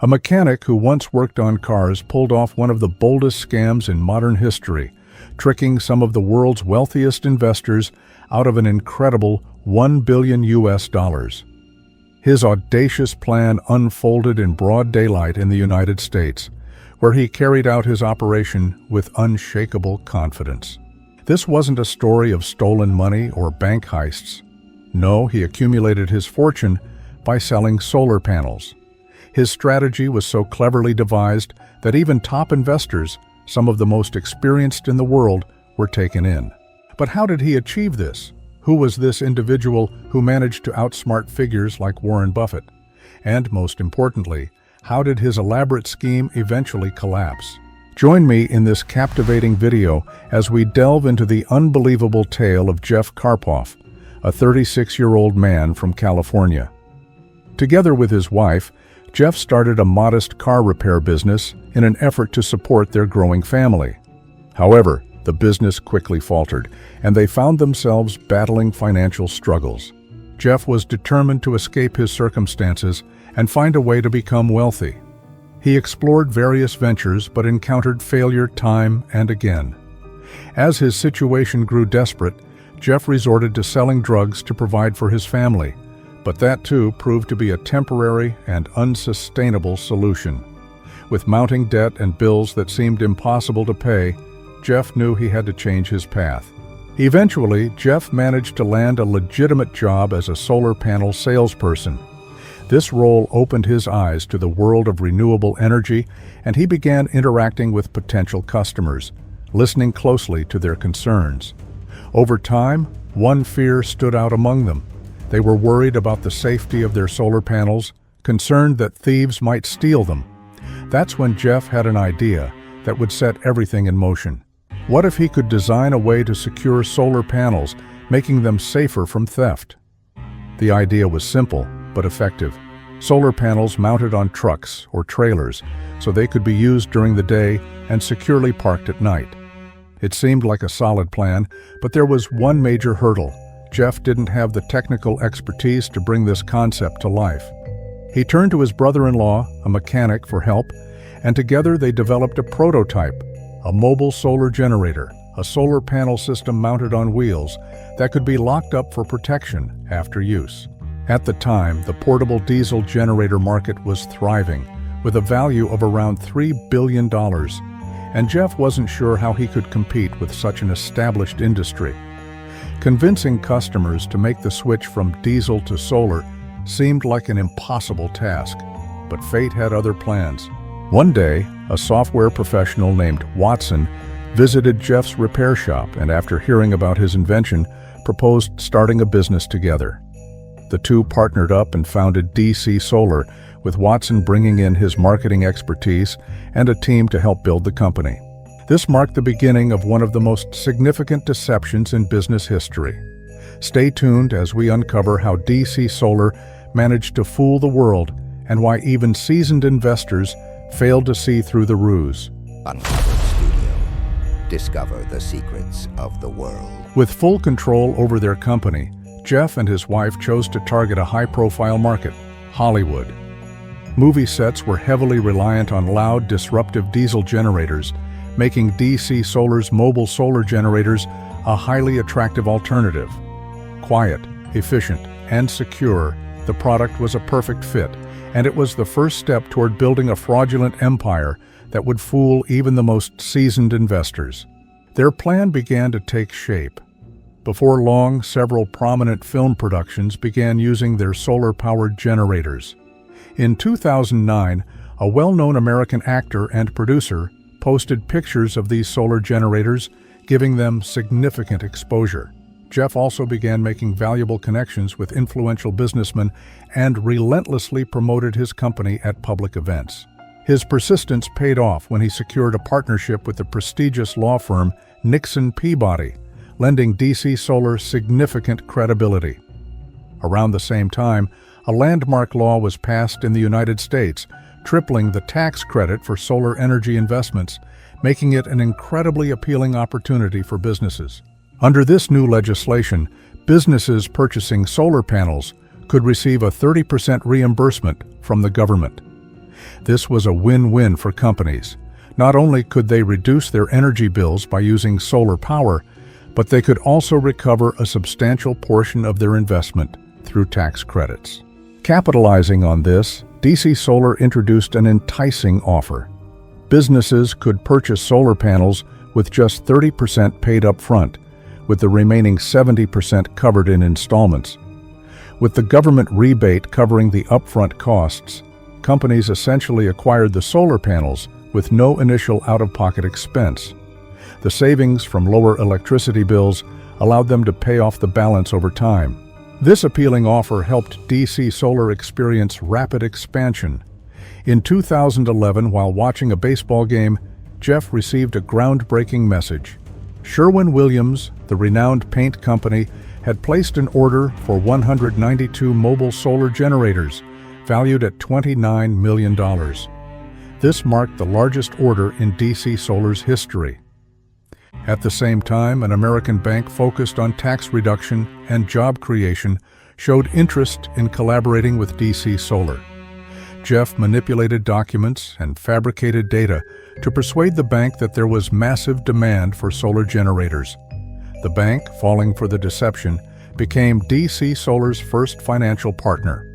A mechanic who once worked on cars pulled off one of the boldest scams in modern history, tricking some of the world's wealthiest investors out of an incredible $1 billion. His audacious plan unfolded in broad daylight in the United States, where he carried out his operation with unshakable confidence. This wasn't a story of stolen money or bank heists. No, he accumulated his fortune by selling solar panels. His strategy was so cleverly devised that even top investors, some of the most experienced in the world, were taken in. But how did he achieve this? Who was this individual who managed to outsmart figures like Warren Buffett? And most importantly, how did his elaborate scheme eventually collapse? Join me in this captivating video as we delve into the unbelievable tale of Jeff Carpoff, a 36-year-old man from California. Together with his wife, Jeff started a modest car repair business in an effort to support their growing family. However, the business quickly faltered, and they found themselves battling financial struggles. Jeff was determined to escape his circumstances and find a way to become wealthy. He explored various ventures but encountered failure time and again. As his situation grew desperate, Jeff resorted to selling drugs to provide for his family, but that too proved to be a temporary and unsustainable solution. With mounting debt and bills that seemed impossible to pay, Jeff knew he had to change his path. Eventually, Jeff managed to land a legitimate job as a solar panel salesperson. This role opened his eyes to the world of renewable energy, and he began interacting with potential customers, listening closely to their concerns. Over time, one fear stood out among them. They were worried about the safety of their solar panels, concerned that thieves might steal them. That's when Jeff had an idea that would set everything in motion. What if he could design a way to secure solar panels, making them safer from theft? The idea was simple, but effective. Solar panels mounted on trucks or trailers, so they could be used during the day and securely parked at night. It seemed like a solid plan, but there was one major hurdle. Jeff didn't have the technical expertise to bring this concept to life. He turned to his brother-in-law, a mechanic, for help, and together they developed a prototype, a mobile solar generator, a solar panel system mounted on wheels that could be locked up for protection after use. At the time, the portable diesel generator market was thriving, with a value of around $3 billion, and Jeff wasn't sure how he could compete with such an established industry. Convincing customers to make the switch from diesel to solar seemed like an impossible task, but fate had other plans. One day, a software professional named Watson visited Jeff's repair shop and, after hearing about his invention, proposed starting a business together. The two partnered up and founded DC Solar, with Watson bringing in his marketing expertise and a team to help build the company. This marked the beginning of one of the most significant deceptions in business history. Stay tuned as we uncover how DC Solar managed to fool the world and why even seasoned investors failed to see through the ruse. Uncovered Studio. Discover the secrets of the world. With full control over their company, Jeff and his wife chose to target a high-profile market, Hollywood. Movie sets were heavily reliant on loud, disruptive diesel generators, making DC Solar's mobile solar generators a highly attractive alternative. Quiet, efficient, and secure, the product was a perfect fit, and it was the first step toward building a fraudulent empire that would fool even the most seasoned investors. Their plan began to take shape. Before long, several prominent film productions began using their solar-powered generators. In 2009, a well-known American actor and producer posted pictures of these solar generators, giving them significant exposure. Jeff also began making valuable connections with influential businessmen and relentlessly promoted his company at public events. His persistence paid off when he secured a partnership with the prestigious law firm Nixon Peabody, lending DC Solar significant credibility. Around the same time, a landmark law was passed in the United States, tripling the tax credit for solar energy investments, making it an incredibly appealing opportunity for businesses. Under this new legislation, businesses purchasing solar panels could receive a 30% reimbursement from the government. This was a win-win for companies. Not only could they reduce their energy bills by using solar power, but they could also recover a substantial portion of their investment through tax credits. Capitalizing on this, DC Solar introduced an enticing offer. Businesses could purchase solar panels with just 30% paid up front, with the remaining 70% covered in installments. With the government rebate covering the upfront costs, companies essentially acquired the solar panels with no initial out-of-pocket expense. The savings from lower electricity bills allowed them to pay off the balance over time. This appealing offer helped DC Solar experience rapid expansion. In 2011, while watching a baseball game, Jeff received a groundbreaking message. Sherwin-Williams, the renowned paint company, had placed an order for 192 mobile solar generators, valued at $29 million. This marked the largest order in DC Solar's history. At the same time, an American bank focused on tax reduction and job creation showed interest in collaborating with DC Solar. Jeff manipulated documents and fabricated data to persuade the bank that there was massive demand for solar generators. The bank, falling for the deception, became DC Solar's first financial partner.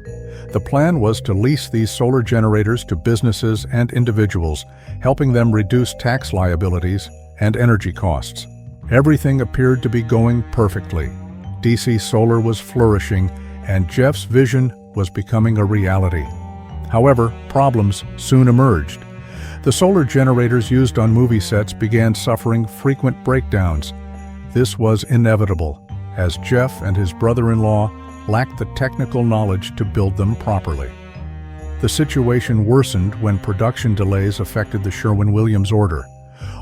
The plan was to lease these solar generators to businesses and individuals, helping them reduce tax liabilities and energy costs. Everything appeared to be going perfectly. DC Solar was flourishing, and Jeff's vision was becoming a reality. However, problems soon emerged. The solar generators used on movie sets began suffering frequent breakdowns. This was inevitable, as Jeff and his brother-in-law lacked the technical knowledge to build them properly. The situation worsened when production delays affected the Sherwin-Williams order.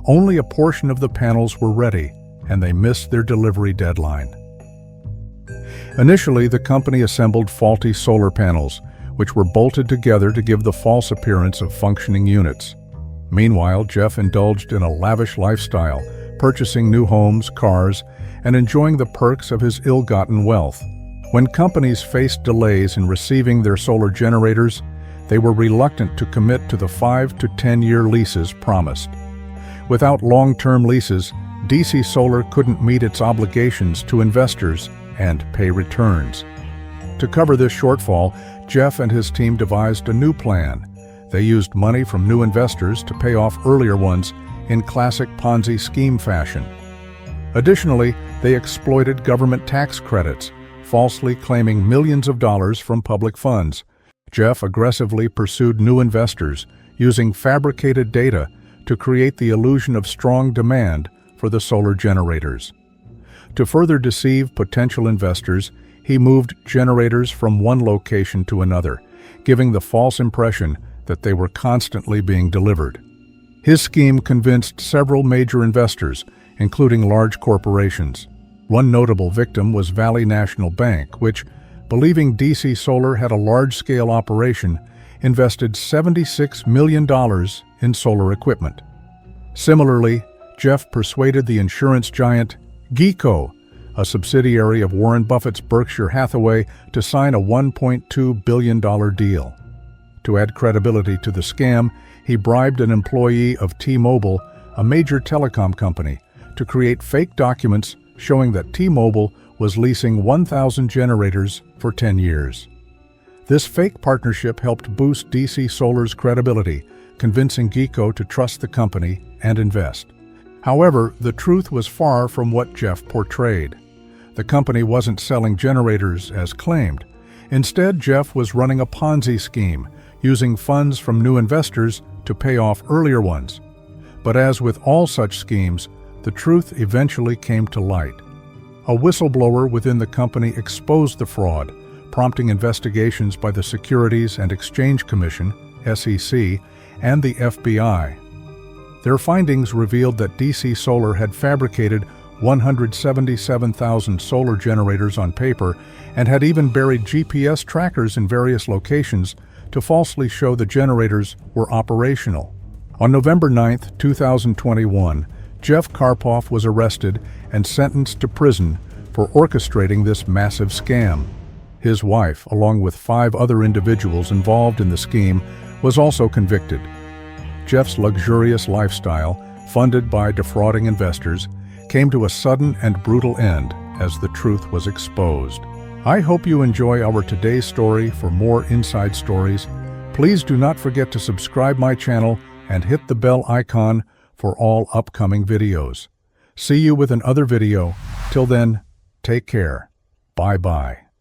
Only a portion of the panels were ready, and they missed their delivery deadline. Initially, the company assembled faulty solar panels, which were bolted together to give the false appearance of functioning units. Meanwhile, Jeff indulged in a lavish lifestyle, purchasing new homes, cars, and enjoying the perks of his ill-gotten wealth. When companies faced delays in receiving their solar generators, they were reluctant to commit to the 5 to 10-year leases promised. Without long-term leases, DC Solar couldn't meet its obligations to investors and pay returns. To cover this shortfall, Jeff and his team devised a new plan. They used money from new investors to pay off earlier ones in classic Ponzi scheme fashion. Additionally, they exploited government tax credits, falsely claiming millions of dollars from public funds. Jeff aggressively pursued new investors, using fabricated data to create the illusion of strong demand for the solar generators. To further deceive potential investors, he moved generators from one location to another, giving the false impression that they were constantly being delivered. His scheme convinced several major investors, including large corporations. One notable victim was Valley National Bank, which, believing DC Solar had a large-scale operation, invested $76 million in solar equipment. Similarly, Jeff persuaded the insurance giant GEICO, a subsidiary of Warren Buffett's Berkshire Hathaway, to sign a $1.2 billion deal. To add credibility to the scam, he bribed an employee of T-Mobile, a major telecom company, to create fake documents showing that T-Mobile was leasing 1,000 generators for 10 years. This fake partnership helped boost DC Solar's credibility, convincing GEICO to trust the company and invest. However, the truth was far from what Jeff portrayed. The company wasn't selling generators as claimed. Instead, Jeff was running a Ponzi scheme, using funds from new investors to pay off earlier ones. But as with all such schemes, the truth eventually came to light. A whistleblower within the company exposed the fraud, prompting investigations by the Securities and Exchange Commission, SEC, and the FBI. Their findings revealed that DC Solar had fabricated 177,000 solar generators on paper and had even buried GPS trackers in various locations to falsely show the generators were operational. On November 9, 2021, Jeff Carpoff was arrested and sentenced to prison for orchestrating this massive scam. His wife, along with 5 other individuals involved in the scheme, was also convicted. Jeff's luxurious lifestyle, funded by defrauding investors, came to a sudden and brutal end as the truth was exposed. I hope you enjoy our today's story. For more inside stories, please do not forget to subscribe my channel and hit the bell icon for all upcoming videos. See you with another video. Till then, take care. Bye-bye.